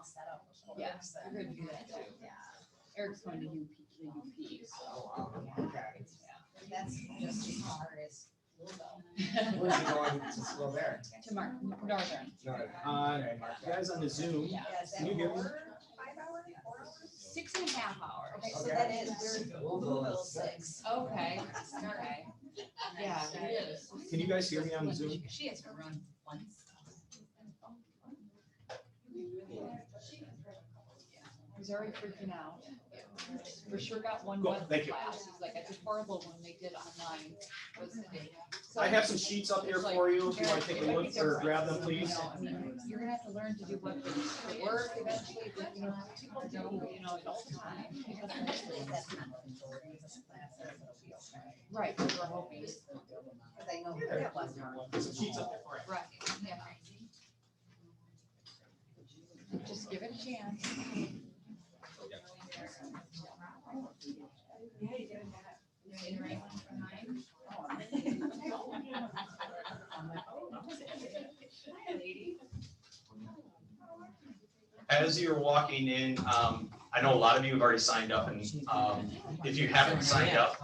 all set up. Yeah, we're gonna do that too. Yeah. Eric's going to UP, the UP, so. Oh, wow. Okay. That's just as hard as we'll go. Where's he going to school there? To Northern. No, you guys on the Zoom, Yeah. Yeah, is that Can you hear me? 5 hours, 4 hours? 6.5 hours. Okay, so Okay. that is, we're Louisville 6. Okay, okay. Yeah, it is. can you guys hear me on the Zoom? She has to run once. He's already freaking out. For sure got one Cool, web thank you. class. He's like, it's horrible when they did online. Was the day. So I have some sheets up here for you if you want to take a look or grab them, you please. know, I mean, you're gonna have to learn to do what the work eventually, but you know, people do, you know, it all the time. If that's not the majority of the classes, it'll be okay. Right, we're hoping. Because I know that wasn't. Some sheets up there for you. Right, yeah. Just give it a chance. As you're walking in, I know a lot of you have already signed up, and if you haven't signed up,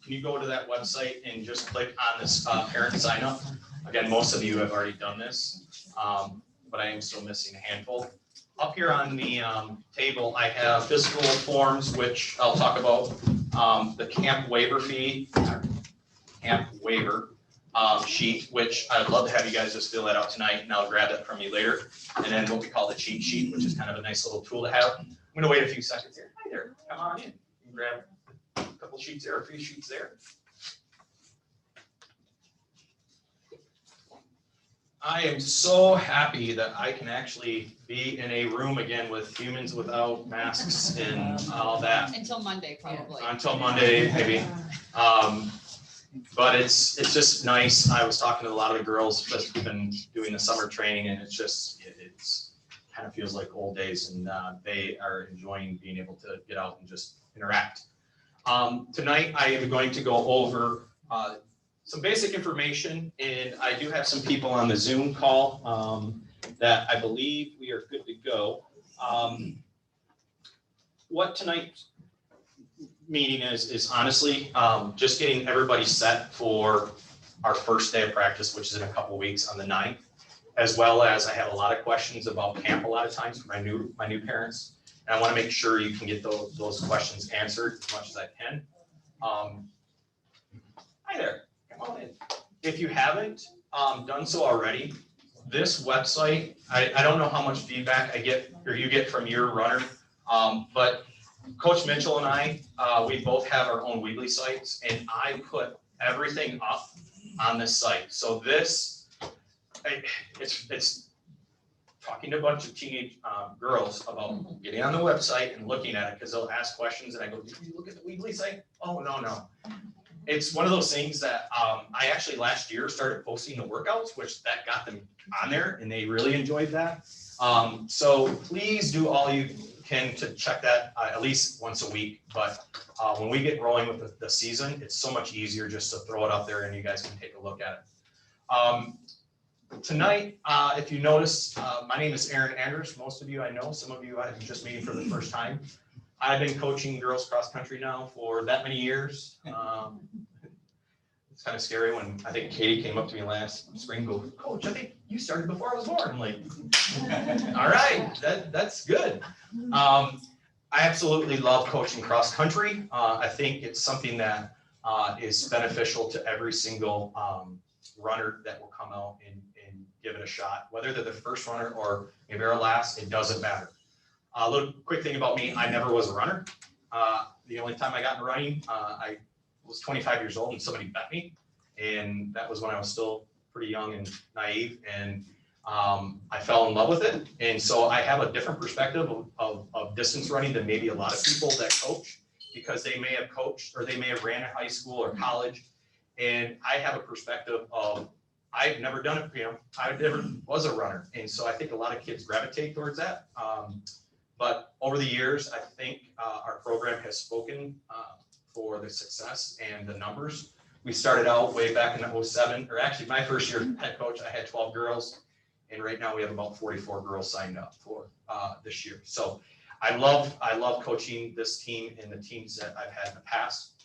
can you go to that website and just click on this parent sign up? Again, most of you have already done this, but I am still missing a handful. Up here on the table, I have fiscal forms, which I'll talk about, the camp waiver fee, camp waiver sheet, which I'd love to have you guys just fill that out tonight, and I'll grab that from you later. And then what we call the cheat sheet, which is kind of a nice little tool to have. I'm gonna wait a few seconds here. Hi there, come on in. You can grab a couple sheets there, a few sheets there. I am so happy that I can actually be in a room again with humans without masks and all that. Until Monday, probably. Until Monday, maybe. But it's just nice. I was talking to a lot of the girls that have been doing the summer training, and it's kind of feels like old days, and they are enjoying being able to get out and just interact. Tonight, I am going to go over some basic information, and I do have some people on the Zoom call that I believe we are good to go. What tonight's meeting is honestly just getting everybody set for our first day of practice, which is in a couple weeks on the 9th, as well as I have a lot of questions about camp a lot of times for my new parents. And I want to make sure you can get those questions answered as much as I can. Hi there, come on in. If you haven't done so already, this website, I don't know how much feedback I get or you get from your runner, but Coach Mitchell and I, we both have our own Weebly sites, and I put everything up on this site. So this, it's talking to a bunch of teenage girls about getting on the website and looking at it, because they'll ask questions, and I go, did you look at the Weebly site? Oh, no. It's one of those things that I actually last year started posting the workouts, which that got them on there, and they really enjoyed that. So please do all you can to check that at least once a week. But when we get rolling with the season, it's so much easier just to throw it up there and you guys can take a look at it. Tonight, if you notice, my name is Aaron Andrews. Most of you I know, some of you I'm just meeting for the first time. I've been coaching girls cross country now for that many years. It's kind of scary when I think Katie came up to me last spring and goes, Coach, I think you started before I was born. I'm like, all right, that's good. I absolutely love coaching cross country. I think it's something that is beneficial to every single runner that will come out and give it a shot. Whether they're the first runner or maybe our last, it doesn't matter. A little quick thing about me, I never was a runner. The only time I got into running, I was 25 years old and somebody bet me. And that was when I was still pretty young and naive. And I fell in love with it. And so I have a different perspective of distance running than maybe a lot of people that coach, because they may have coached or they may have ran in high school or college. And I have a perspective of, I've never done it, I never was a runner. And so I think a lot of kids gravitate towards that. But over the years, I think our program has spoken for the success and the numbers. We started out way back in 07, or actually my first year head coach, I had 12 girls. And right now we have about 44 girls signed up for this year. So I love coaching this team and the teams that I've had in the past.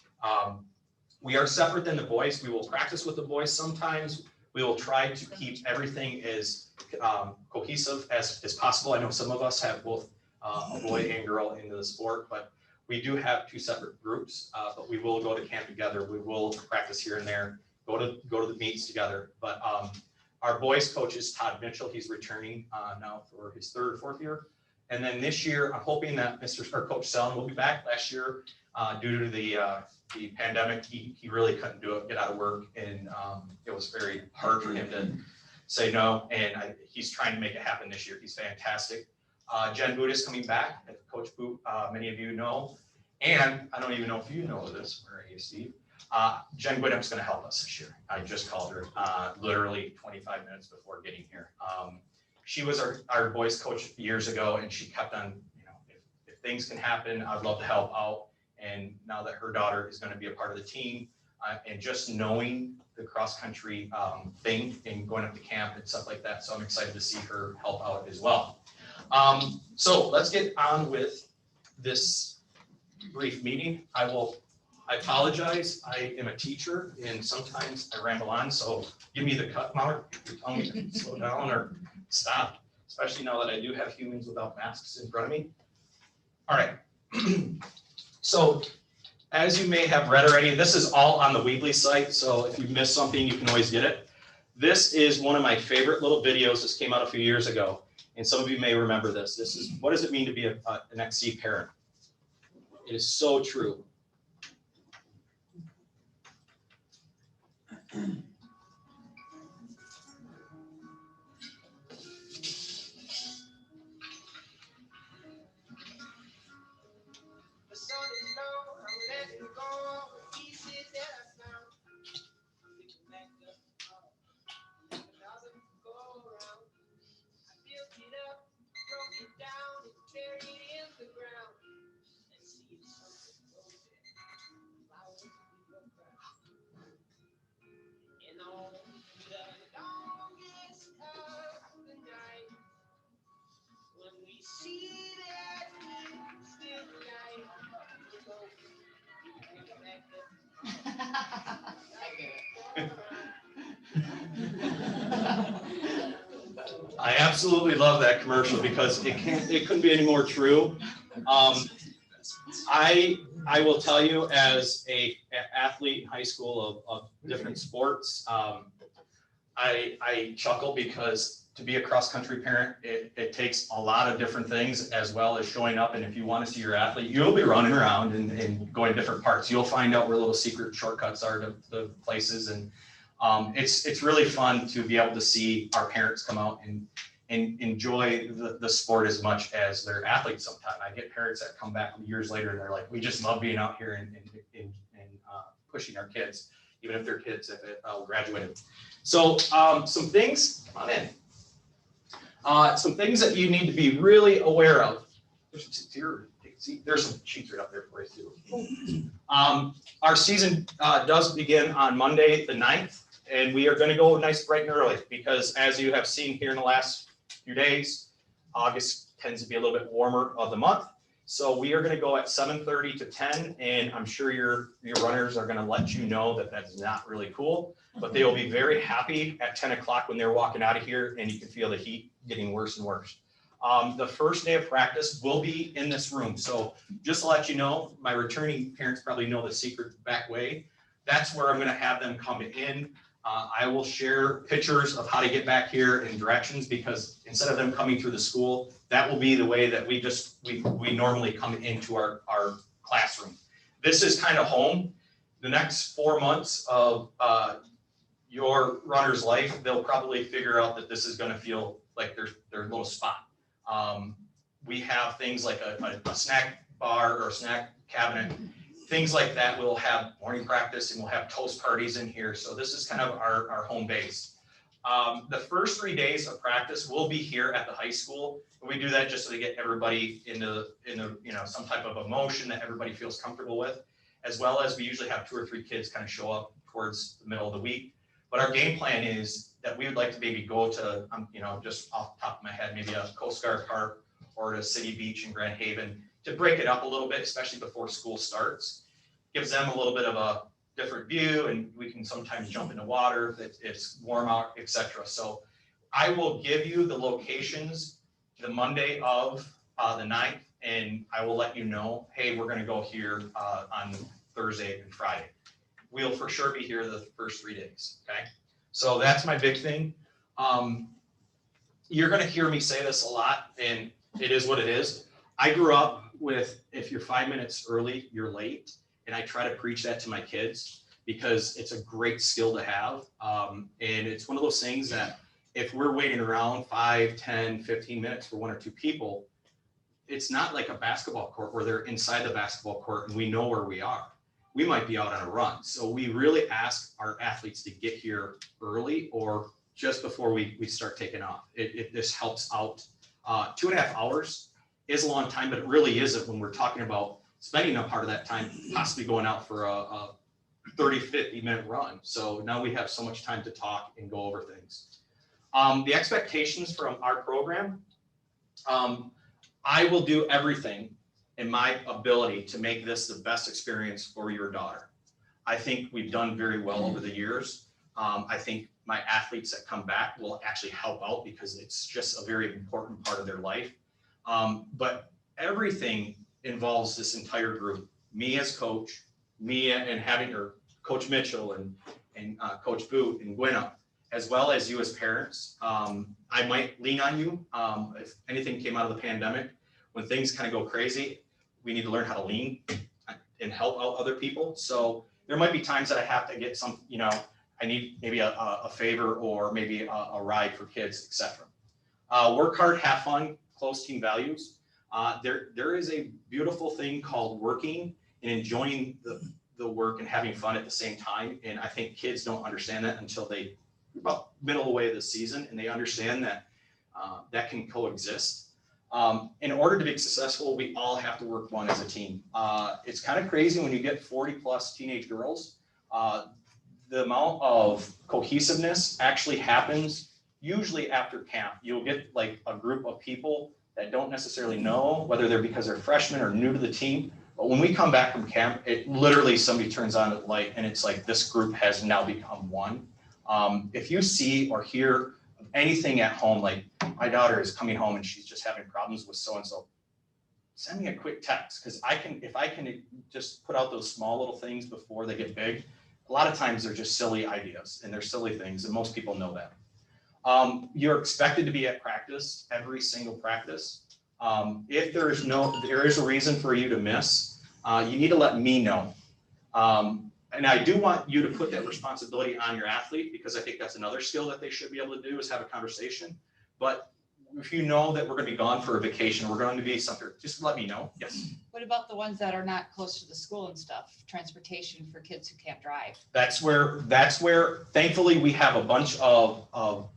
We are separate than the boys. We will practice with the boys sometimes. We will try to keep everything as cohesive as possible. I know some of us have both a boy and girl into the sport, but we do have 2 separate groups, but we will go to camp together. We will practice here and there, go to the meets together. But our boys coach is Todd Mitchell. He's returning now for his 3rd or 4th year. And then this year, I'm hoping that Coach Selm will be back. Last year, due to the pandemic, he really couldn't do it, get out of work, and it was very hard for him to say no. And he's trying to make it happen this year. He's fantastic. Jen Boot is coming back, as Coach Boot, many of you know. And I don't even know if you know this, where are you, Steve? Jen Whittam's going to help us this year. I just called her literally 25 minutes before getting here. She was our boys coach years ago, and she kept on, if things can happen, I'd love to help out. And now that her daughter is going to be a part of the team, and just knowing the cross country thing and going up to camp and stuff like that. So I'm excited to see her help out as well. So let's get on with this brief meeting. I apologize. I am a teacher and sometimes I ramble on. So give me the cut mark. You tell me to slow down or stop, especially now that I do have humans without masks in front of me. All right. So as you may have read already, this is all on the Weebly site. So if you missed something, you can always get it. This is one of my favorite little videos. This came out a few years ago. And some of you may remember this. This is, what does it mean to be an XC parent? It is so true. I absolutely love that commercial because it couldn't be any more true. I will tell you, as an athlete in high school of different sports, I chuckle because to be a cross-country parent, it takes a lot of different things, as well as showing up. And if you want to see your athlete, you'll be running around and going to different parts. You'll find out where little secret shortcuts are to places. And it's really fun to be able to see our parents come out and enjoy the sport as much as their athletes sometimes. I get parents that come back years later and they're like, we just love being out here and pushing our kids, even if they're kids if it graduated. So some things, come on in. Some things that you need to be really aware of. There's some sheets right up there for you too. Our season does begin on Monday, the 9th, and we are going to go nice, bright and early because, as you have seen here in the last few days, August tends to be a little bit warmer of the month. So we are going to go at 7:30 to 10, and I'm sure your runners are going to let you know that that's not really cool, but they will be very happy at 10 o'clock when they're walking out of here, and you can feel the heat getting worse and worse. The first day of practice will be in this room. So just to let you know, my returning parents probably know the secret back way. That's where I'm going to have them come in. I will share pictures of how to get back here and directions, because instead of them coming through the school, that will be the way that we normally come into our classroom. This is kind of home. The next 4 months of your runner's life, they'll probably figure out that this is going to feel like their little spot. We have things like a snack bar or a snack cabinet, things like that. We'll have morning practice and we'll have toast parties in here. So this is kind of our home base. The first 3 days of practice will be here at the high school. We do that just so to get everybody into some type of emotion that everybody feels comfortable with, as well as we usually have 2 or 3 kids kind of show up towards the middle of the week. But our game plan is that we would like to maybe go to, you know, just off the top of my head, maybe a Coast Guard Park or to City Beach in Grand Haven to break it up a little bit, especially before school starts. Gives them a little bit of a different view, and we can sometimes jump into water if it's warm out, etc. So I will give you the locations the Monday of the 9th, and I will let you know, hey, we're gonna go here on Thursday and Friday. We'll for sure be here the first 3 days, okay? So that's my big thing. You're gonna hear me say this a lot, and it is what it is. I grew up with, if you're 5 minutes early, you're late. And I try to preach that to my kids because it's a great skill to have. And it's one of those things that if we're waiting around 5, 10, 15 minutes for 1 or 2 people, it's not like a basketball court where they're inside the basketball court and we know where we are. We might be out on a run. So we really ask our athletes to get here early or just before we start taking off. This helps out. 2.5 hours is a long time, but it really isn't when we're talking about spending a part of that time possibly going out for a 30, 50-minute run. So now we have so much time to talk and go over things. The expectations from our program, I will do everything in my ability to make this the best experience for your daughter. I think we've done very well over the years. I think my athletes that come back will actually help out because it's just a very important part of their life. But everything involves this entire group, me as coach, me and having her, Coach Mitchell and Coach Boot and Gwenna, as well as you as parents. I might lean on you if anything came out of the pandemic. When things kind of go crazy, we need to learn how to lean and help out other people. So there might be times that I have to get some, you know, I need maybe a favor or maybe a ride for kids, etc. Work hard, have fun, close team values. There is a beautiful thing called working and enjoying the work and having fun at the same time. And I think kids don't understand that until they about middle of the way of the season, and they understand that that can coexist. In order to be successful, we all have to work one as a team. It's kind of crazy when you get 40 plus teenage girls. The amount of cohesiveness actually happens usually after camp. You'll get like a group of people that don't necessarily know whether they're because they're freshmen or new to the team. But when we come back from camp, it literally somebody turns on a light and it's like this group has now become one. If you see or hear anything at home, like my daughter is coming home and she's just having problems with so-and-so, send me a quick text, because if I can just put out those small little things before they get big. A lot of times they're just silly ideas and they're silly things, and most people know that. You're expected to be at practice, every single practice. If there is a reason for you to miss, you need to let me know. And I do want you to put that responsibility on your athlete, because I think that's another skill that they should be able to do, is have a conversation. But if you know that we're going to be gone for a vacation, we're going to be somewhere, just let me know. Yes. What about the ones that are not close to the school and stuff? Transportation for kids who can't drive? That's where thankfully we have a bunch of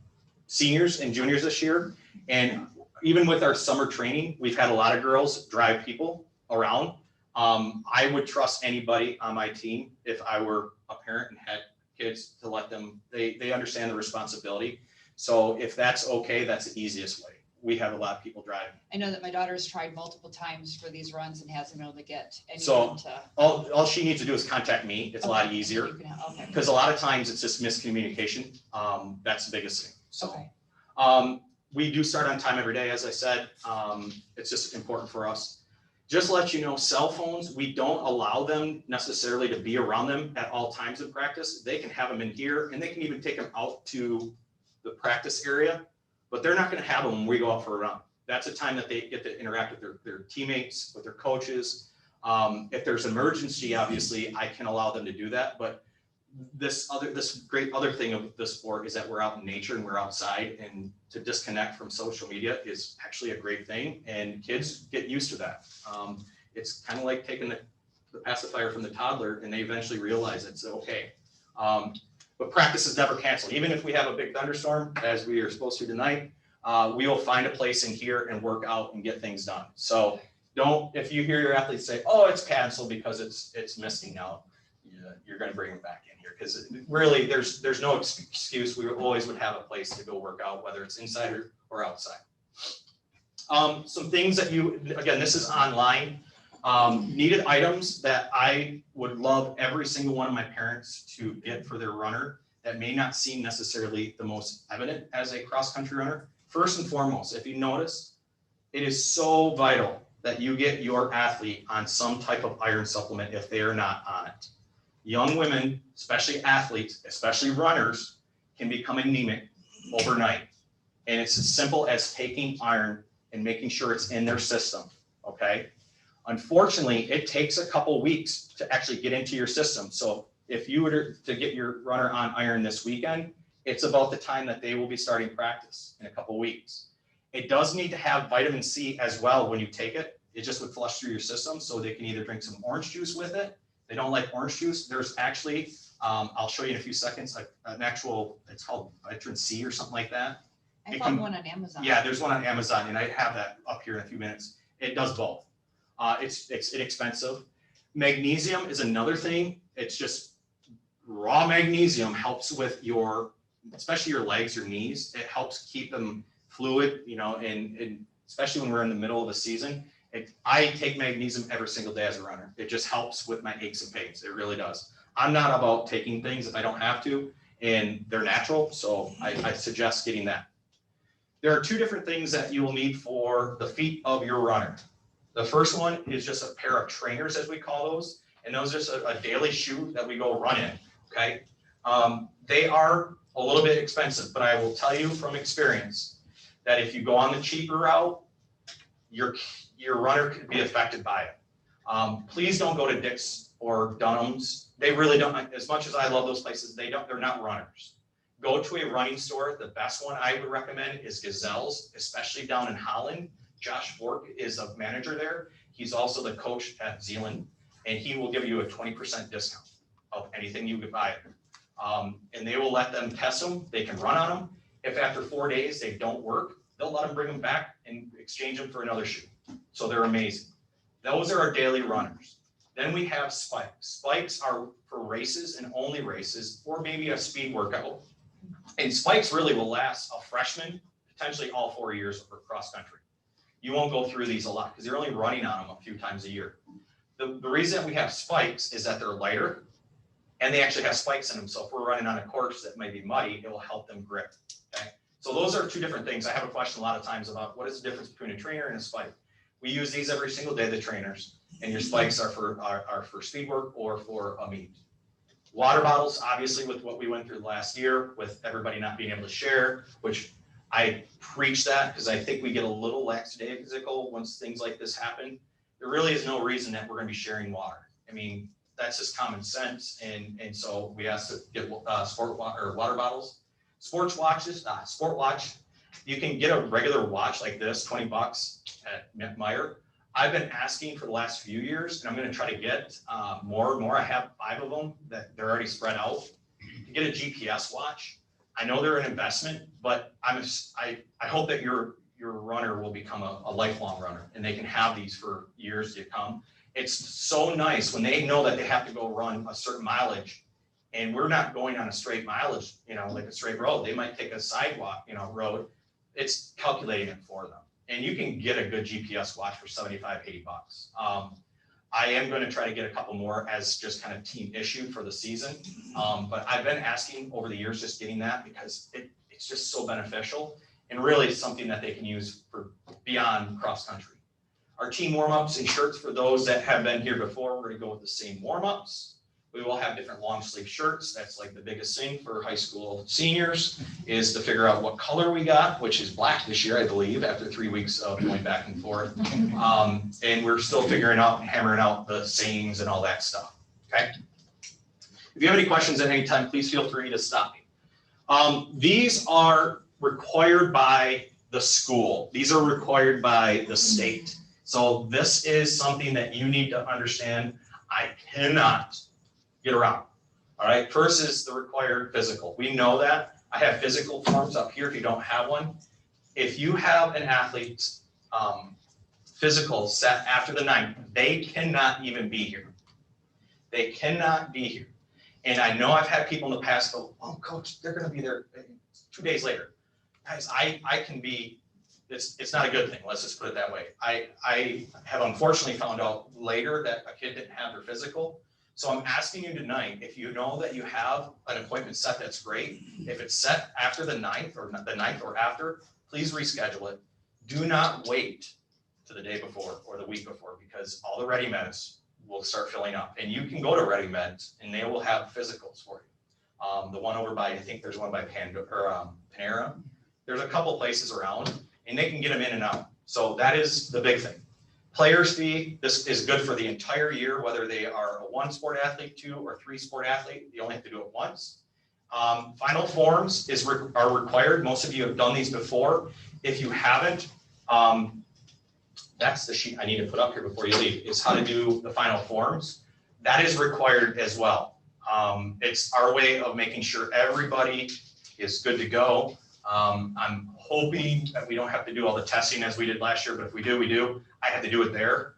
seniors and juniors this year. And even with our summer training, we've had a lot of girls drive people around. I would trust anybody on my team if I were a parent and had kids, to let them, they understand the responsibility. So if that's okay, that's the easiest way. We have a lot of people driving. I know that my daughter's tried multiple times for these runs and hasn't been able to get So, anyone to. All she needs to do is contact me. It's a lot Okay. easier, You can- Okay. because a lot of times it's just miscommunication. That's the biggest thing. So. Okay. We do start on time every day, as I said. It's just important for us. Just to let you know, cell phones, we don't allow them necessarily to be around them at all times in practice. They can have them in here, and they can even take them out to the practice area, but they're not going to have them when we go out for a run. That's a time that they get to interact with their teammates, with their coaches. If there's an emergency, obviously, I can allow them to do that. But this great other thing of the sport is that we're out in nature and we're outside, and to disconnect from social media is actually a great thing, and kids get used to that. It's kind of like taking the pacifier from the toddler, and they eventually realize it's okay. But practice is never canceled. Even if we have a big thunderstorm, as we are supposed to tonight, we will find a place in here and work out and get things done. So if you hear your athletes say, oh, it's canceled because it's misting out, you're gonna bring them back in here, because really, there's no excuse. We always would have a place to go work out, whether it's inside or outside. Some things that again, this is online. Needed items that I would love every single one of my parents to get for their runner that may not seem necessarily the most evident as a cross-country runner. First and foremost, if you notice, it is so vital that you get your athlete on some type of iron supplement if they are not on it. Young women, especially athletes, especially runners, can become anemic overnight. And it's as simple as taking iron and making sure it's in their system, okay? Unfortunately, it takes a couple weeks to actually get into your system. So if you were to get your runner on iron this weekend, it's about the time that they will be starting practice in a couple weeks. It does need to have vitamin C as well when you take it. It just would flush through your system, so they can either drink some orange juice with it. They don't like orange juice. There's actually, I'll show you in a few seconds, an actual, it's called Vitamin C or something like that. I found one on Amazon. Yeah, there's one on Amazon, and I have that up here in a few minutes. It does both. It's inexpensive. Magnesium is another thing. It's just raw magnesium helps with especially your legs, your knees. It helps keep them fluid, and especially when we're in the middle of the season. I take magnesium every single day as a runner. It just helps with my aches and pains. It really does. I'm not about taking things if I don't have to, and they're natural, so I suggest getting that. There are two different things that you will need for the feet of your runner. The first one is just a pair of trainers, as we call those, and those are just a daily shoe that we go run in, okay? They are a little bit expensive, but I will tell you from experience that if you go on the cheaper route, your runner could be affected by it. Please don't go to Dick's or Dunham's. They really don't, as much as I love those places, they're not runners. Go to a running store. The best one I would recommend is Gazelle's, especially down in Holland. Josh Fork is a manager there. He's also the coach at Zealand, and he will give you a 20% discount of anything you could buy. And they will let them test them. They can run on them. If after 4 days they don't work, they'll let them bring them back and exchange them for another shoe. So they're amazing. Those are our daily runners. Then we have spikes. Spikes are for races and only races, or maybe a speed workout. And spikes really will last a freshman, potentially all 4 years for cross country. You won't go through these a lot because you're only running on them a few times a year. The reason we have spikes is that they're lighter and they actually have spikes in them. So if we're running on a course that might be muddy, it will help them grip, okay? So those are two different things. I have a question a lot of times about what is the difference between a trainer and a spike. We use these every single day, the trainers, and your spikes are for speed work or for a meet. Water bottles, obviously, with what we went through last year, with everybody not being able to share, which I preach that because I think we get a little lackadaisical once things like this happen. There really is no reason that we're going to be sharing water. I mean, that's just common sense, and so we asked to get water bottles. Sports watches, sport watch. You can get a regular watch like this, $20 at Meyer. I've been asking for the last few years, and I'm going to try to get more and more. I have 5 of them that they're already spread out. To get a GPS watch, I know they're an investment, but I hope that your runner will become a lifelong runner, and they can have these for years to come. It's so nice when they know that they have to go run a certain mileage, and we're not going on a straight mileage, like a straight road. They might take a sidewalk, road. It's calculating it for them. And you can get a good GPS watch for $75, $80. I am going to try to get a couple more as just kind of team issue for the season. But I've been asking over the years just getting that because it's just so beneficial and really something that they can use for beyond cross country. Our team warm-ups and shirts for those that have been here before, we're going to go with the same warm-ups. We will have different long sleeve shirts. That's like the biggest thing for high school seniors is to figure out what color we got, which is black this year, I believe, after 3 weeks of going back and forth. And we're still hammering out the sayings and all that stuff, okay? If you have any questions at any time, please feel free to stop me. These are required by the school. These are required by the state. So this is something that you need to understand. I cannot get around. All right, first is the required physical. We know that. I have physical forms up here if you don't have one. If you have an athlete's physical set after the 9th, they cannot even be here. They cannot be here. And I know I've had people in the past go, oh, coach, they're gonna be there 2 days later. Guys, I can be, it's not a good thing, let's just put it that way. I have unfortunately found out later that a kid didn't have their physical. So I'm asking you tonight, if you know that you have an appointment set, that's great. If it's set after the 9th or after, please reschedule it. Do not wait to the day before or the week before, because all the Ready Meds will start filling up, and you can go to Ready Meds and they will have physicals for you. The one over by, I think there's one by Panera. There's a couple places around, and they can get them in and out. So that is the big thing. Players fee, this is good for the entire year, whether they are a 1 sport athlete, 2 or 3 sport athlete. You only have to do it once. Final forms are required. Most of you have done these before. If you haven't, that's the sheet I need to put up here before you leave, is how to do the final forms. That is required as well. It's our way of making sure everybody is good to go. I'm hoping that we don't have to do all the testing as we did last year, but if we do, we do. I had to do it there.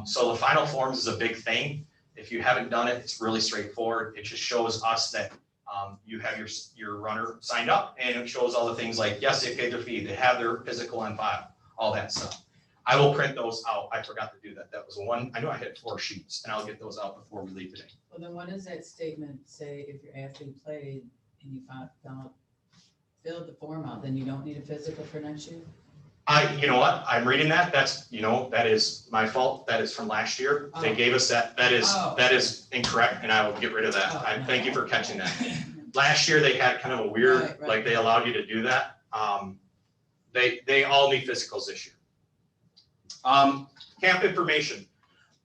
So the final forms is a big thing. If you haven't done it, it's really straightforward. It just shows us that you have your runner signed up, and it shows all the things like, yes, they paid their fee, they have their physical on file, all that stuff. I will print those out. I forgot to do that. That was one, I know I had 4 sheets, and I'll get those out before we leave today. Well, then what does that statement say if your athlete played and you filled the form out, then you don't need a physical for next year? You know what, I'm reading that, that is my fault, that is from last year. They gave us that is incorrect, and I will get rid of that. I thank you for catching that. Last year, they had kind of a weird, Right. like they allowed you to do that. They all need physicals this year. Camp information.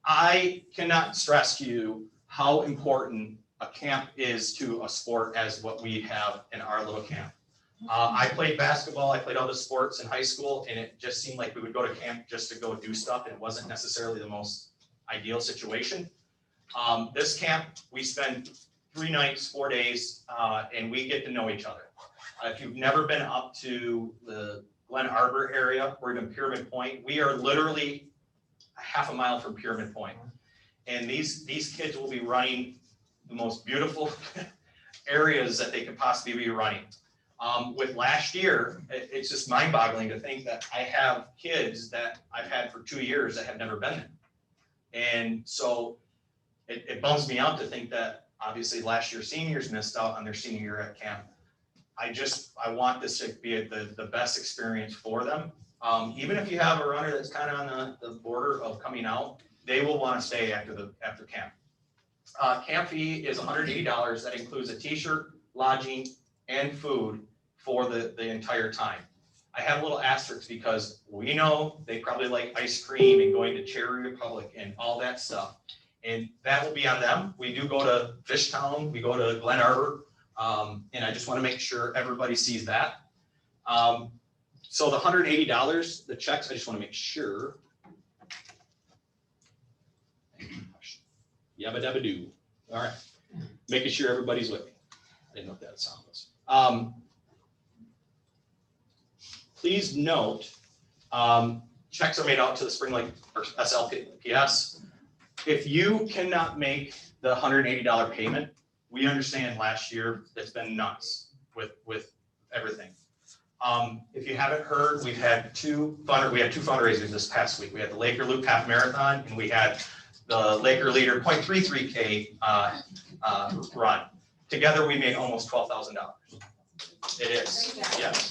I cannot stress to you how important a camp is to a sport as what we have in our little camp. I played basketball, I played other sports in high school, and it just seemed like we would go to camp just to go do stuff. It wasn't necessarily the most ideal situation. This camp, we spend 3 nights, 4 days, and we get to know each other. If you've never been up to the Glen Arbor area or even Pyramid Point, we are literally a half a mile from Pyramid Point. And these kids will be running the most beautiful areas that they could possibly be running. With last year, it's just mind-boggling to think that I have kids that I've had for 2 years that have never been there. And so it bums me out to think that obviously last year seniors missed out on their senior year at camp. I want this to be the best experience for them. Even if you have a runner that's kind of on the border of coming out, they will want to stay after camp. Camp fee is $180. That includes a t-shirt, lodging, and food for the entire time. I have a little asterisk because we know they probably like ice cream and going to Cherry Republic and all that stuff. And that will be on them. We do go to Fishtown, we go to Glen Arbor, and I just want to make sure everybody sees that. So the $180, the checks, I just want to make sure. Yabba dabba doo. All right, making sure everybody's with me. I didn't know what that sound was. Please note, checks are made out to the Spring Lake or SLPS. If you cannot make the $180 payment, we understand last year it's been nuts with everything. If you haven't heard, we had two fundraisers this past week. We had the Laker Loop Half Marathon, and we had the Laker Leader 0.33K run. Together, we made almost $12,000. It is, yes.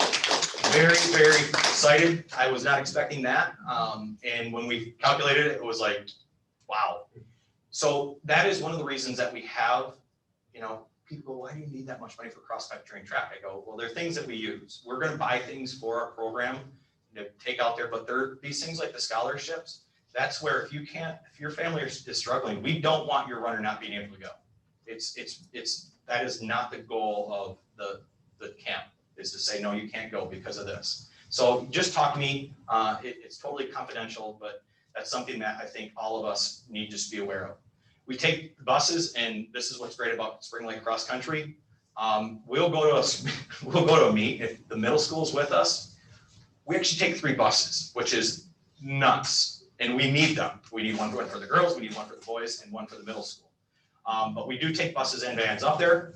Very, very excited. I was not expecting that. And when we calculated it, it was like, wow. So that is one of the reasons that we have, people go, why do you need that much money for cross-country and track? I go, well, they're things that we use. We're going to buy things for our program to take out there, but these things like the scholarships, that's where if your family is struggling, we don't want your runner not being able to go. That is not the goal of the camp, is to say, no, you can't go because of this. So just talk to me. It's totally confidential, but that's something that I think all of us need to just be aware of. We take buses, and this is what's great about Spring Lake Cross Country. We'll go to a meet if the middle school's with us. We actually take 3 buses, which is nuts, and we need them. We need one for the girls, we need one for the boys, and one for the middle school. But we do take buses and vans up there.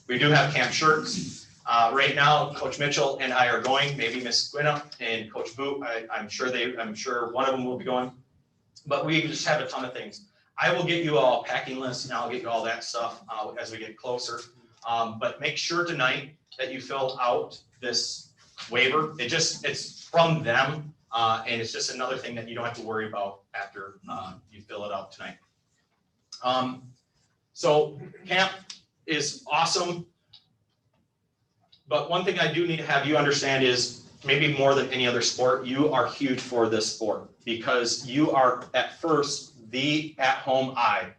We do have camp shirts. Right now, Coach Mitchell and I are going, maybe Miss Gwynna and Coach Boot, I'm sure one of them will be going. But we just have a ton of things. I will get you all a packing list and I'll get you all that stuff as we get closer. But make sure tonight that you fill out this waiver. It's from them. And it's just another thing that you don't have to worry about after you fill it out tonight. So camp is awesome. But one thing I do need to have you understand is maybe more than any other sport, you are huge for this sport because you are at first the at-home eye.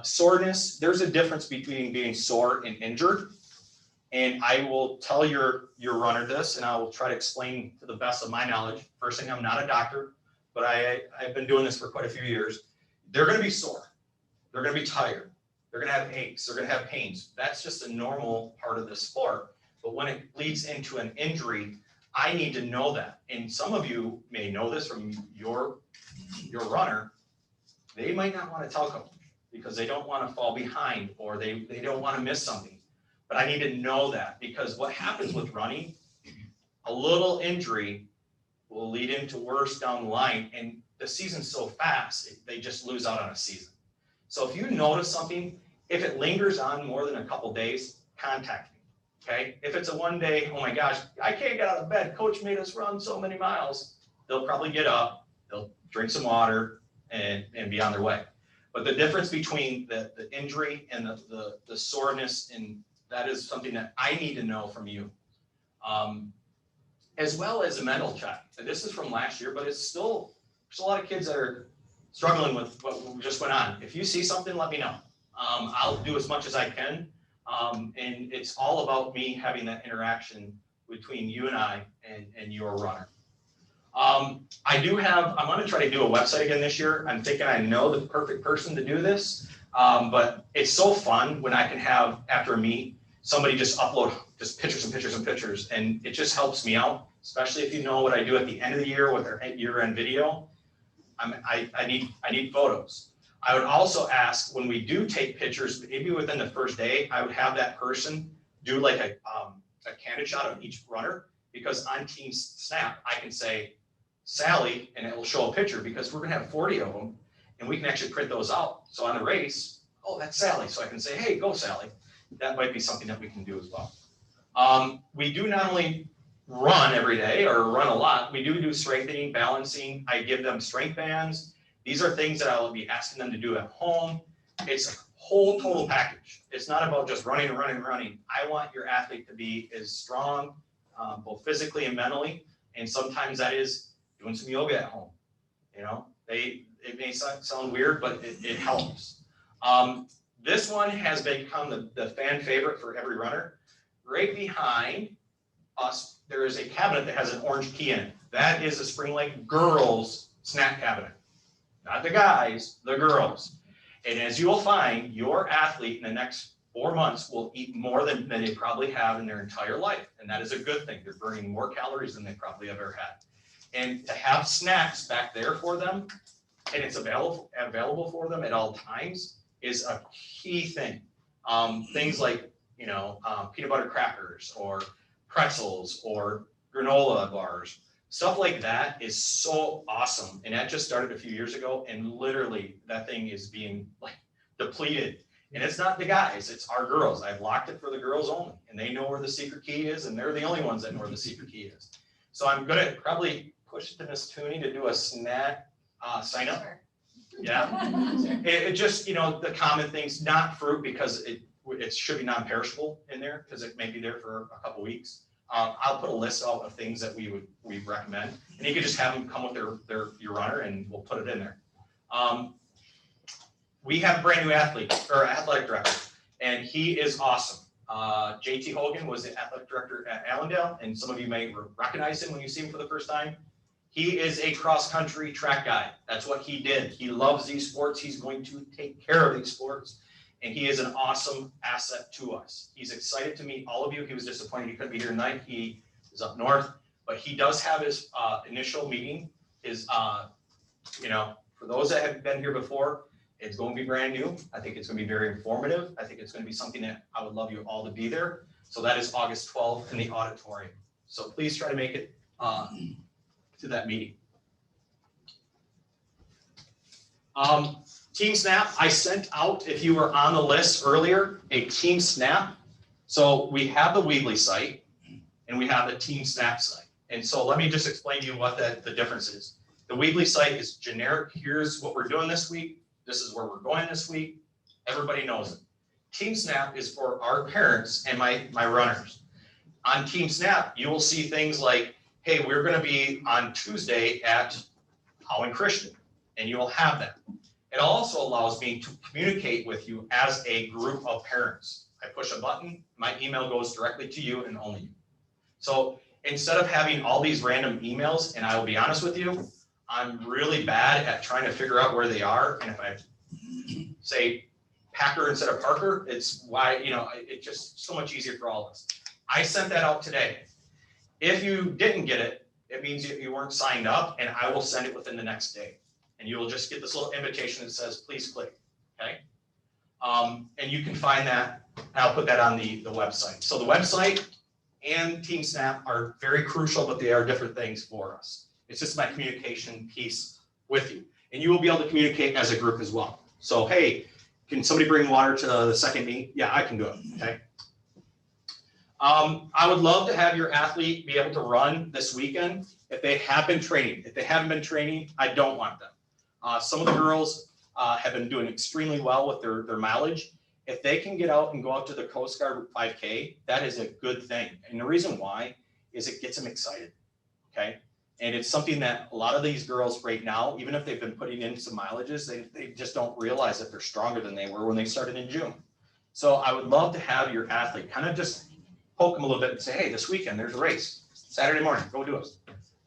Soreness, there's a difference between being sore and injured. And I will tell your runner this, and I will try to explain to the best of my knowledge. First thing, I'm not a doctor, but I've been doing this for quite a few years. They're going to be sore. They're going to be tired. They're going to have aches. They're going to have pains. That's just a normal part of the sport. But when it leads into an injury, I need to know that. And some of you may know this from your runner. They might not want to tell coach because they don't want to fall behind or they don't want to miss something. But I need to know that because what happens with running, a little injury will lead into worse down the line. And the season's so fast, they just lose out on a season. So if you notice something, if it lingers on more than a couple days, contact me. Okay, if it's a one day, oh my gosh, I can't get out of bed. Coach made us run so many miles. They'll probably get up, they'll drink some water and be on their way. But the difference between the injury and the soreness, and that is something that I need to know from you. As well as a mental check. And this is from last year, but it's still, there's a lot of kids that are struggling with what just went on. If you see something, let me know. I'll do as much as I can. And it's all about me having that interaction between you and I and your runner. I'm going to try to do a website again this year. I'm thinking I know the perfect person to do this, but it's so fun when I can have, after a meet, somebody just upload just pictures and pictures and pictures, and it just helps me out, especially if you know what I do at the end of the year with our year-end video. I need photos. I would also ask when we do take pictures, maybe within the first day, I would have that person do like a candid shot of each runner, because on Team Snap, I can say Sally, and it will show a picture because we're gonna have 40 of them and we can actually print those out. So on the race, oh, that's Sally. So I can say, hey, go Sally. That might be something that we can do as well. We do not only run every day or run a lot, we do strengthening, balancing. I give them strength bands. These are things that I'll be asking them to do at home. It's a whole total package. It's not about just running and running and running. I want your athlete to be as strong, both physically and mentally. And sometimes that is doing some yoga at home. You know, it may sound weird, but it helps. This one has become the fan favorite for every runner. Right behind us, there is a cabinet that has an orange key in it. That is a Spring Lake girls snack cabinet. Not the guys, the girls. And as you will find, your athlete in the next 4 months will eat more than they probably have in their entire life. And that is a good thing. They're burning more calories than they probably ever had. And to have snacks back there for them, and it's available for them at all times, is a key thing. Things like, peanut butter crackers or pretzels or granola bars. Stuff like that is so awesome. And that just started a few years ago, and literally that thing is being like depleted. And it's not the guys, it's our girls. I've locked it for the girls only, and they know where the secret key is, and they're the only ones that know where the secret key is. So I'm gonna probably push it to Miss Tooney to do a snack sign up. Yeah. It just, the common things, not fruit, because it should be non-perishable in there because it may be there for a couple weeks. I'll put a list out of things that we recommend, and you can just have them come with your runner, and we'll put it in there. We have a brand new athletic director, and he is awesome. JT Hogan was the athletic director at Allendale, and some of you may recognize him when you see him for the first time. He is a cross-country track guy. That's what he did. He loves these sports. He's going to take care of these sports. And he is an awesome asset to us. He's excited to meet all of you. He was disappointed he couldn't be here tonight. He is up north, but he does have his initial meeting. For those that have been here before, It's going to be brand new. I think it's going to be very informative. I think it's going to be something that I would love you all to be there. So that is August 12th in the auditorium. So please try to make it to that meeting. Team Snap, I sent out, if you were on the list earlier, a Team Snap. So we have the Weebly site and we have the Team Snap site. And so let me just explain to you what the difference is. The Weebly site is generic. Here's what we're doing this week. This is where we're going this week. Everybody knows it. Team Snap is for our parents and my runners. On Team Snap, you will see things like, hey, we're going to be on Tuesday at Holland Christian, and you'll have that. It also allows me to communicate with you as a group of parents. I push a button, my email goes directly to you and only you. So instead of having all these random emails, and I will be honest with you, I'm really bad at trying to figure out where they are. And if I say Packer instead of Parker, it's why, it's just so much easier for all of us. I sent that out today. If you didn't get it, it means you weren't signed up, and I will send it within the next day. And you will just get this little invitation that says, please click, okay? And you can find that, and I'll put that on the website. So the website and Team Snap are very crucial, but they are different things for us. It's just my communication piece with you. And you will be able to communicate as a group as well. So, hey, can somebody bring water to the second meet? Yeah, I can do it, okay? I would love to have your athlete be able to run this weekend if they have been training. If they haven't been training, I don't want them. Some of the girls have been doing extremely well with their mileage. If they can get out and go out to the Coast Guard 5K, that is a good thing. And the reason why is it gets them excited, okay? And it's something that a lot of these girls right now, even if they've been putting in some mileages, they just don't realize that they're stronger than they were when they started in June. So I would love to have your athlete kind of just poke them a little bit and say, hey, this weekend there's a race. Saturday morning, go do it.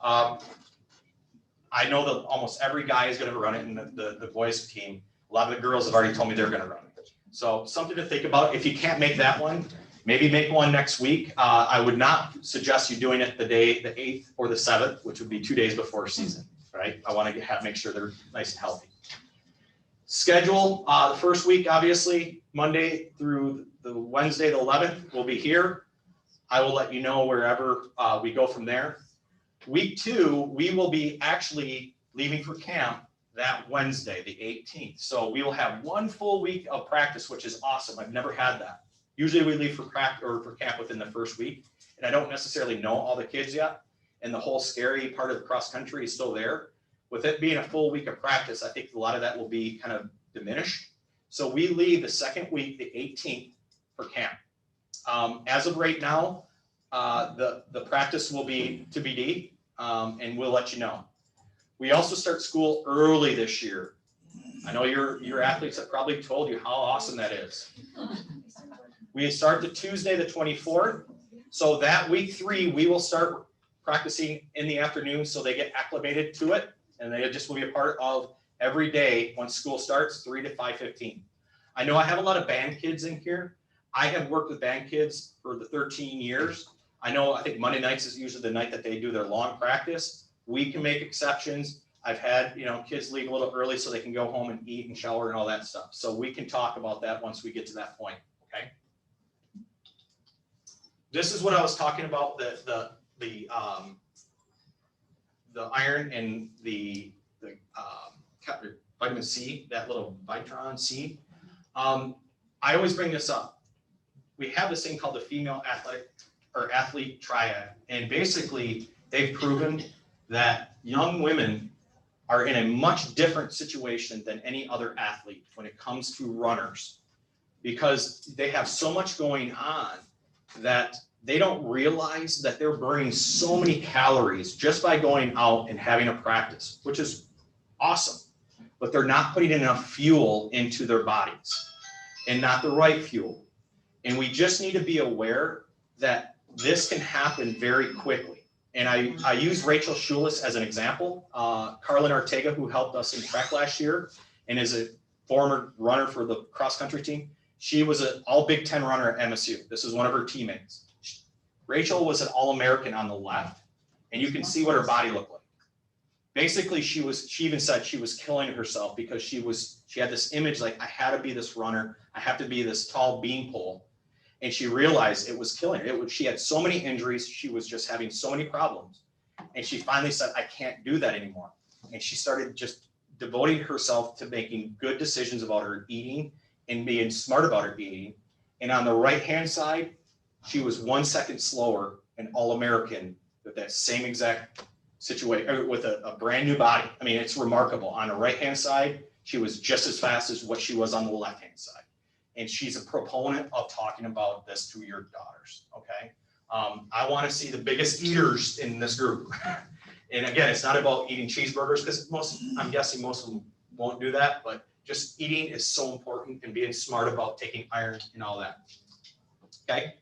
I know that almost every guy is going to run it in the boys team. A lot of the girls have already told me they're going to run it. So something to think about. If you can't make that one, maybe make one next week. I would not suggest you doing it the 8th or the 7th, which would be 2 days before season, right? I want to make sure they're nice and healthy. Schedule, the first week, obviously, Monday through the Wednesday, the 11th, we'll be here. I will let you know wherever we go from there. Week 2, we will be actually leaving for camp that Wednesday, the 18th. So we will have 1 full week of practice, which is awesome. I've never had that. Usually we leave for practice or for camp within the first week, and I don't necessarily know all the kids yet. And the whole scary part of the cross country is still there. With it being a full week of practice, I think a lot of that will be kind of diminished. So we leave the second week, the 18th, for camp. As of right now, the practice will be TBD, and we'll let you know. We also start school early this year. I know your athletes have probably told you how awesome that is. We start the Tuesday, the 24th. So that week 3, we will start practicing in the afternoon so they get acclimated to it. And they just will be a part of every day once school starts, 3 to 5:15. I know I have a lot of band kids in here. I have worked with band kids for the 13 years. I think Monday nights is usually the night that they do their long practice. We can make exceptions. I've had, kids leave a little early so they can go home and eat and shower and all that stuff. So we can talk about that once we get to that point, okay? This is what I was talking about, the iron and the vitamin C, that little Vitron C. I always bring this up. We have this thing called the female athlete triad. And basically they've proven that young women are in a much different situation than any other athlete when it comes to runners, because they have so much going on that they don't realize that they're burning so many calories just by going out and having a practice, which is awesome, but they're not putting enough fuel into their bodies and not the right fuel. And we just need to be aware that this can happen very quickly. And I use Rachel Schulis as an example. Carlin Ortega, who helped us in track last year and is a former runner for the cross country team. She was an all Big Ten runner at MSU. This is one of her teammates. Rachel was an All-American on the left, and you can see what her body looked like. basically she even said she was killing herself because she had this image like, I had to be this runner, I have to be this tall beanpole. And she realized it was killing her. She had so many injuries, she was just having so many problems. And she finally said, I can't do that anymore. And she started just devoting herself to making good decisions about her eating and being smart about her eating. And on the right-hand side, she was 1 second slower and All-American with that same exact situation, with a brand new body. I mean, it's remarkable. On the right-hand side, she was just as fast as what she was on the left-hand side. And she's a proponent of talking about this to your daughters, okay? I want to see the biggest eaters in this group. And again, it's not about eating cheeseburgers, because I'm guessing most of them won't do that, but just eating is so important and being smart about taking iron and all that. Okay,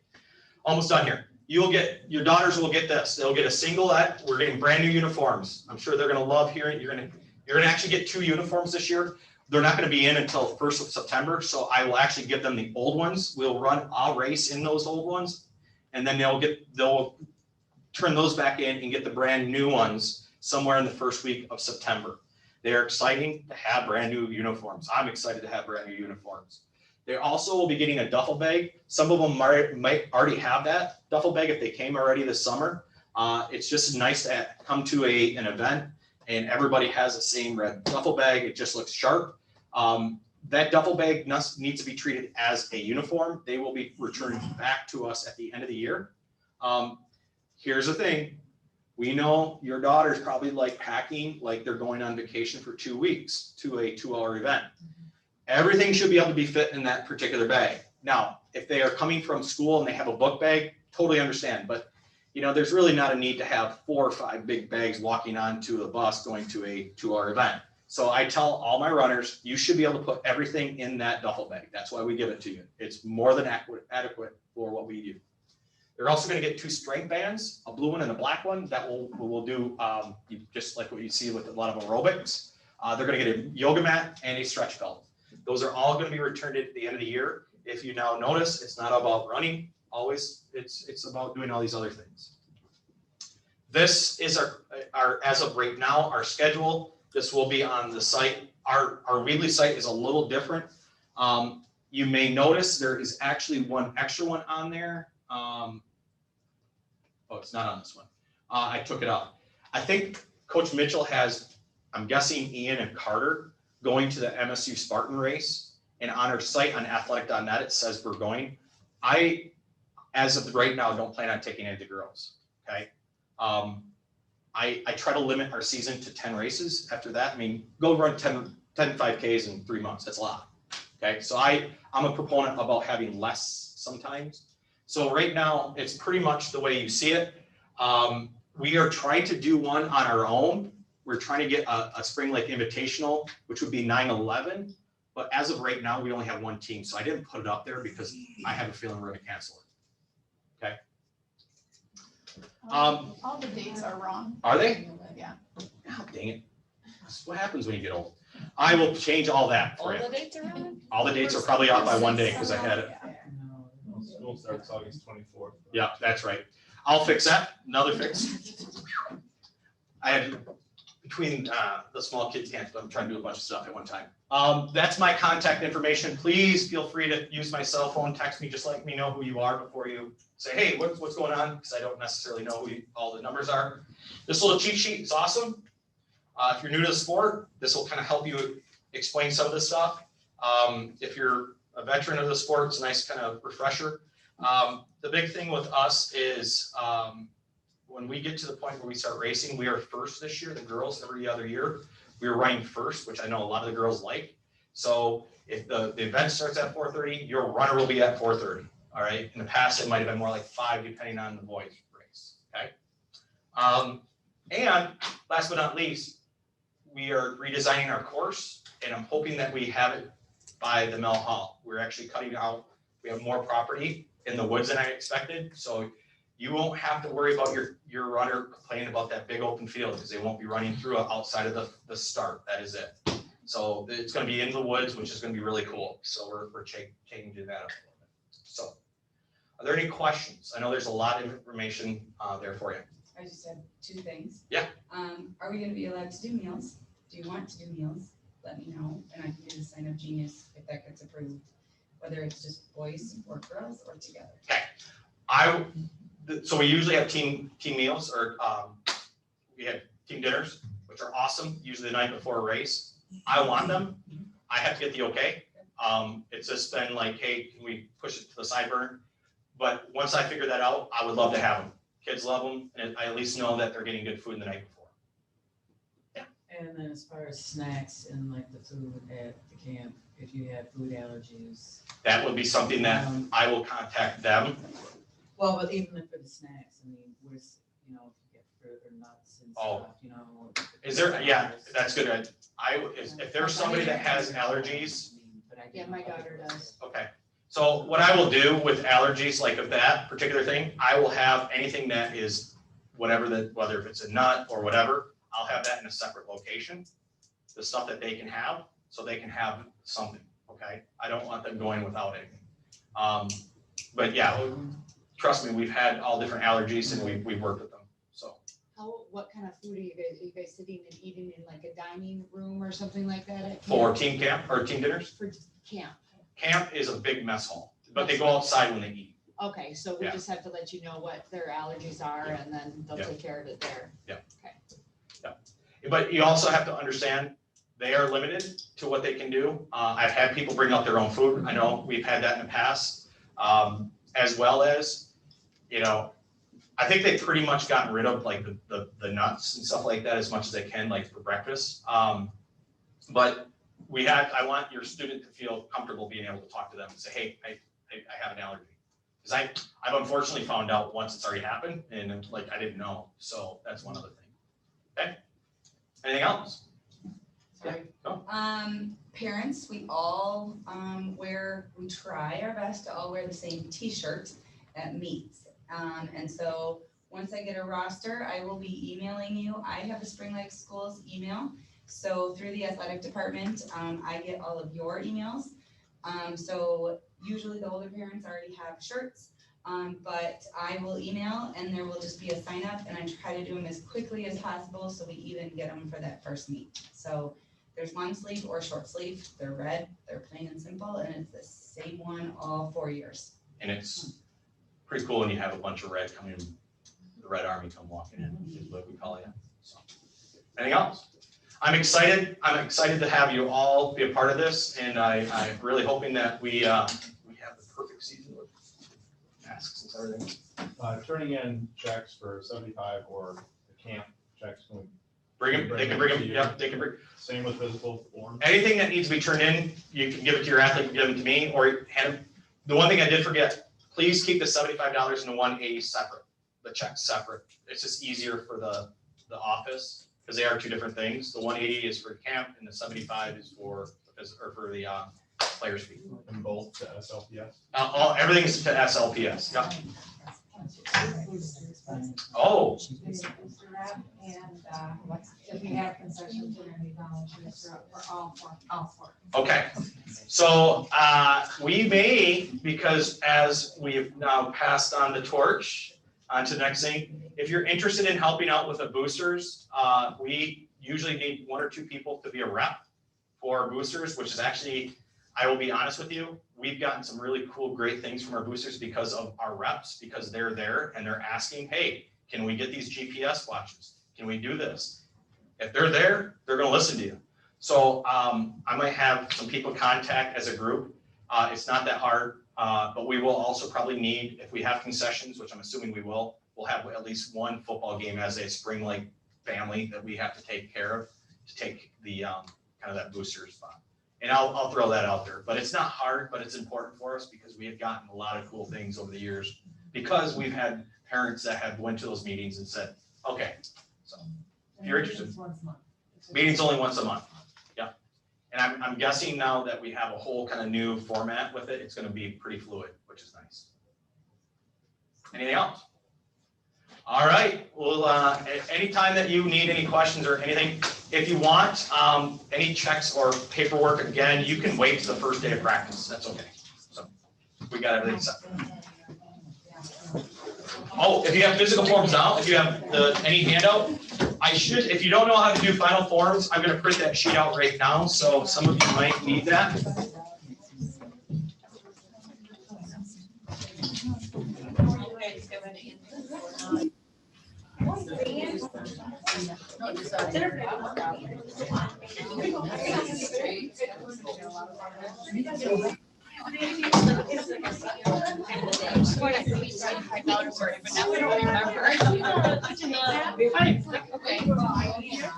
almost done here. Your daughters will get this. They'll get a singlet. We're getting brand new uniforms. I'm sure they're going to love hearing. You're going to actually get 2 uniforms this year. They're not going to be in until 1st of September, so I will actually give them the old ones. I'll race in those old ones, and then they'll turn those back in and get the brand new ones somewhere in the 1st week of September. They are exciting to have brand new uniforms. I'm excited to have brand new uniforms. They also will be getting a duffel bag. Some of them might already have that duffel bag if they came already this summer. It's just nice to come to an event and everybody has the same red duffel bag. It just looks sharp. That duffel bag needs to be treated as a uniform. They will be returned back to us at the end of the year. Here's the thing. We know your daughters probably like packing like they're going on vacation for 2 weeks to a 2-hour event. Everything should be able to be fit in that particular bag. Now, if they are coming from school and they have a book bag, totally understand. But there's really not a need to have 4 or 5 big bags walking onto the bus going to a 2-hour event. So I tell all my runners, you should be able to put everything in that duffel bag. That's why we give it to you. It's more than adequate for what we do. They're also going to get 2 strength bands, a blue one and a black one. That will do just like what you see with a lot of aerobics. They're going to get a yoga mat and a stretch belt. Those are all going to be returned at the end of the year. If you now notice, it's not about running always. It's about doing all these other things. This is our as of right now, our schedule. This will be on the site. Our Weebly site is a little different. You may notice there is actually one extra one on there. Oh, it's not on this one. I took it out. I think Coach Mitchell has, I'm guessing Ian and Carter going to the MSU Spartan race, and on our site on athletic.net, it says we're going. I, as of right now, don't plan on taking any of the girls, okay? I try to limit our season to 10 races. After that, I mean, go run 10 5Ks in 3 months. That's a lot, okay? So I'm a proponent about having less sometimes. So right now, it's pretty much the way you see it. We are trying to do one on our own. We're trying to get a Spring Lake Invitational, which would be 9/11. But as of right now, we only have 1 team. So I didn't put it up there because I have a feeling we're going to cancel it. Okay. All the dates are wrong. Are they? Yeah. Oh, dang it. That's what happens when you get old. I will change all that for All you. the dates are on? All the dates are probably off by 1 day because I had it. No. School starts August 24th. Yeah, that's right. I'll fix that. Another fix. I had between the small kids camps, but I'm trying to do a bunch of stuff at one time. That's my contact information. Please feel free to use my cell phone, text me, just let me know who you are before you say, hey, what's going on? Because I don't necessarily know who all the numbers are. This little cheat sheet is awesome. If you're new to the sport, this will kind of help you explain some of this stuff. If you're a veteran of the sport, it's a nice kind of refresher. The big thing with us is when we get to the point where we start racing, we are first this year. The girls, every other year, we were running first, which I know a lot of the girls like. So if the event starts at 4:30, your runner will be at 4:30. All right. In the past, it might have been more like 5, depending on the boys race. Okay. And last but not least, we are redesigning our course, and I'm hoping that we have it by the Mel Hall. We're actually cutting out. We have more property in the woods than I expected, so you won't have to worry about your runner complaining about that big open field because they won't be running through outside of the start. That is it. So it's going to be in the woods, which is going to be really cool. So we're changing that up a little bit. So are there any questions? I know there's a lot of information there for you. I just have two things. Yeah. Are we gonna be allowed to do meals? Do you want to do meals? Let me know, and I can do the sign of genius if that gets approved, whether it's just boys or girls or together. So we usually have team meals or, we have team dinners, which are awesome, usually the night before a race. I want them. I have to get the okay. It's just been like, hey, can we push it to the side burner? But once I figure that out, I would love to have them. Kids love them, and I at least know that they're getting good food the night before. And then as far as snacks and like the food at the camp, if you have food allergies. That would be something that I will contact them. Well, but even for the snacks, I mean, where's, you know, if you get fruit or nuts and Oh. stuff, you know. Is there, yeah, that's good. If there's somebody that has allergies, Yeah, my daughter does. okay. So what I will do with allergies, like of that particular thing, I will have anything that is whatever that, whether if it's a nut or whatever, I'll have that in a separate location. The stuff that they can have, so they can have something, okay? I don't want them going without anything. But yeah, trust me, we've had all different allergies and we've worked with them, so. What kind of food are you guys sitting and eating in like a dining room or something like that at For camp? team camp or team dinners, For camp. camp is a big mess hall, but they go outside when they eat. Okay, so we Yeah. just have to let you know what their allergies are and then they'll Yeah. take care of it there. But you also have to understand, they are limited to what they can do. I've had people bring out their own food. I know we've had that in the past. As well as, you know, I think they've pretty much gotten rid of like the nuts and stuff like that as much as they can, like for breakfast. But I want your student to feel comfortable being able to talk to them and say, hey, I have an allergy. Because I've unfortunately found out once it's already happened and like I didn't know. So that's one other thing. Okay. Anything else? Sorry. No? Parents, we all we try our best to all wear the same t-shirt at meets. And so once I get a roster, I will be emailing you. I have the Spring Lake Schools email. So through the athletic department, I get all of your emails. So usually the older parents already have shirts, but I will email and there will just be a sign up and I try to do them as quickly as possible so we even get them for that first meet. So there's long sleeve or short sleeve. They're red, they're plain and simple, and it's the same one all 4 years. And it's pretty cool when you have a bunch of red coming, the Red Army come walking in, is what we call it. So, anything else? I'm excited to have you all be a part of this, and I'm really hoping that we have the perfect season with masks and everything. Turning in checks for 75 or the camp checks. Can we Bring them, they can bring them, yep, they can bring. Same with physical forms. Anything that needs to be turned in, you can give it to your athlete, give them to me, or hand them. The one thing I did forget, please keep the $75 and the 180 separate, the checks separate. It's just easier for the office, because they are two different things. The 180 is for camp and the 75 is for the players fee. And both to SLPS. Everything's to SLPS, yep. Oh, And if we have concessions, we're gonna be volunteers for all four. okay. So we may, because as we've now passed on the torch onto the next thing, if you're interested in helping out with the boosters, we usually need 1 or 2 people to be a rep for boosters, which is actually, I will be honest with you, we've gotten some really cool, great things from our boosters because of our reps, because they're there and they're asking, hey, can we get these GPS watches? Can we do this? If they're there, they're gonna listen to you. So I might have some people contact as a group. It's not that hard, but we will also probably need, if we have concessions, which I'm assuming we will, we'll have at least one football game as a Spring Lake family that we have to take care of to take the kind of that booster spot. And I'll throw that out there, but it's not hard, but it's important for us because we have gotten a lot of cool things over the years because we've had parents that have went to those meetings and said, okay, so if you're interested, meeting's only once a month. Yeah. And I'm guessing now that we have a whole kind of new format with it, it's going to be pretty fluid, which is nice. Anything else? All right. Well, anytime that you need any questions or anything, if you want any checks or paperwork, again, you can wait to the first day of practice. That's okay. So we got everything set. Oh, if you have physical forms now, if you have any handout, I should, if you don't know how to do final forms, I'm gonna print that sheet out right now, so some of you might need that.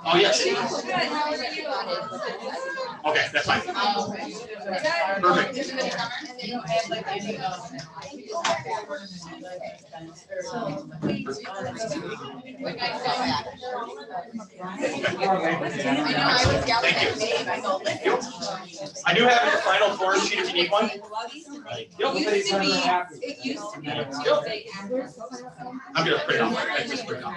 Oh, yes. Okay, that's fine. Perfect. I do have a final form sheet if you need one. It used to be. I'm gonna print it out. I just print it out.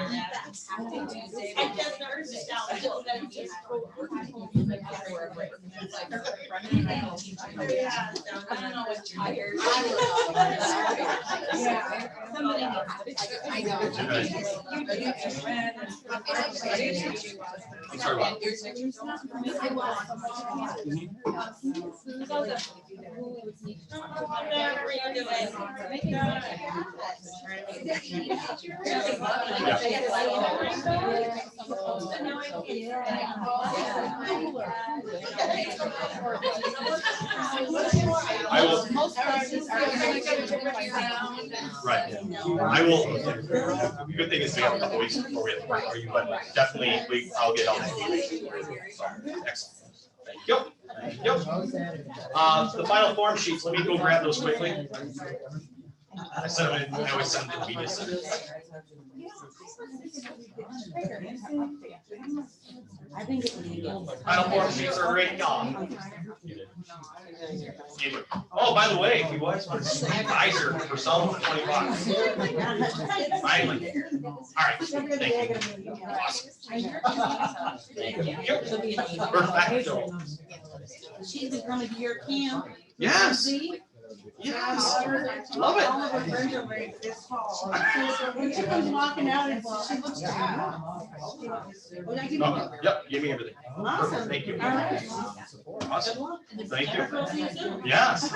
I'm sorry, what? I will. Right. I will. The good thing is we have a couple weeks before we have to break for you, but definitely I'll get on that. So, excellent. Thank you. Thank you. The final form sheets, let me go grab those quickly. I sent them in, I always send them to the media center. Final form sheets are right now. Oh, by the way, if you guys want to see Pfizer for selling for $20. Finally. All right, thank you. Awesome. Thank you. Perfecto. She's been coming to your camp. Yes. Yes. Love it. All of her friends are ready this fall. When she comes walking out and she looks. Oh, yep, give me everything. Perfect, thank you. Awesome. Thank you. Yes.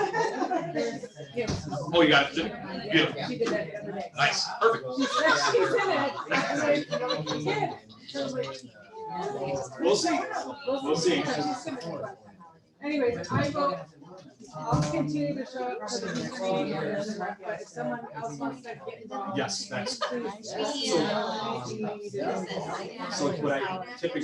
Oh, you got it. Beautiful. She did that the other day. Nice. Perfect. We'll see. We'll see. Anyways, I'll continue to show up for the meeting, but if someone else wants to get involved. Yes, that's. please, So what I typically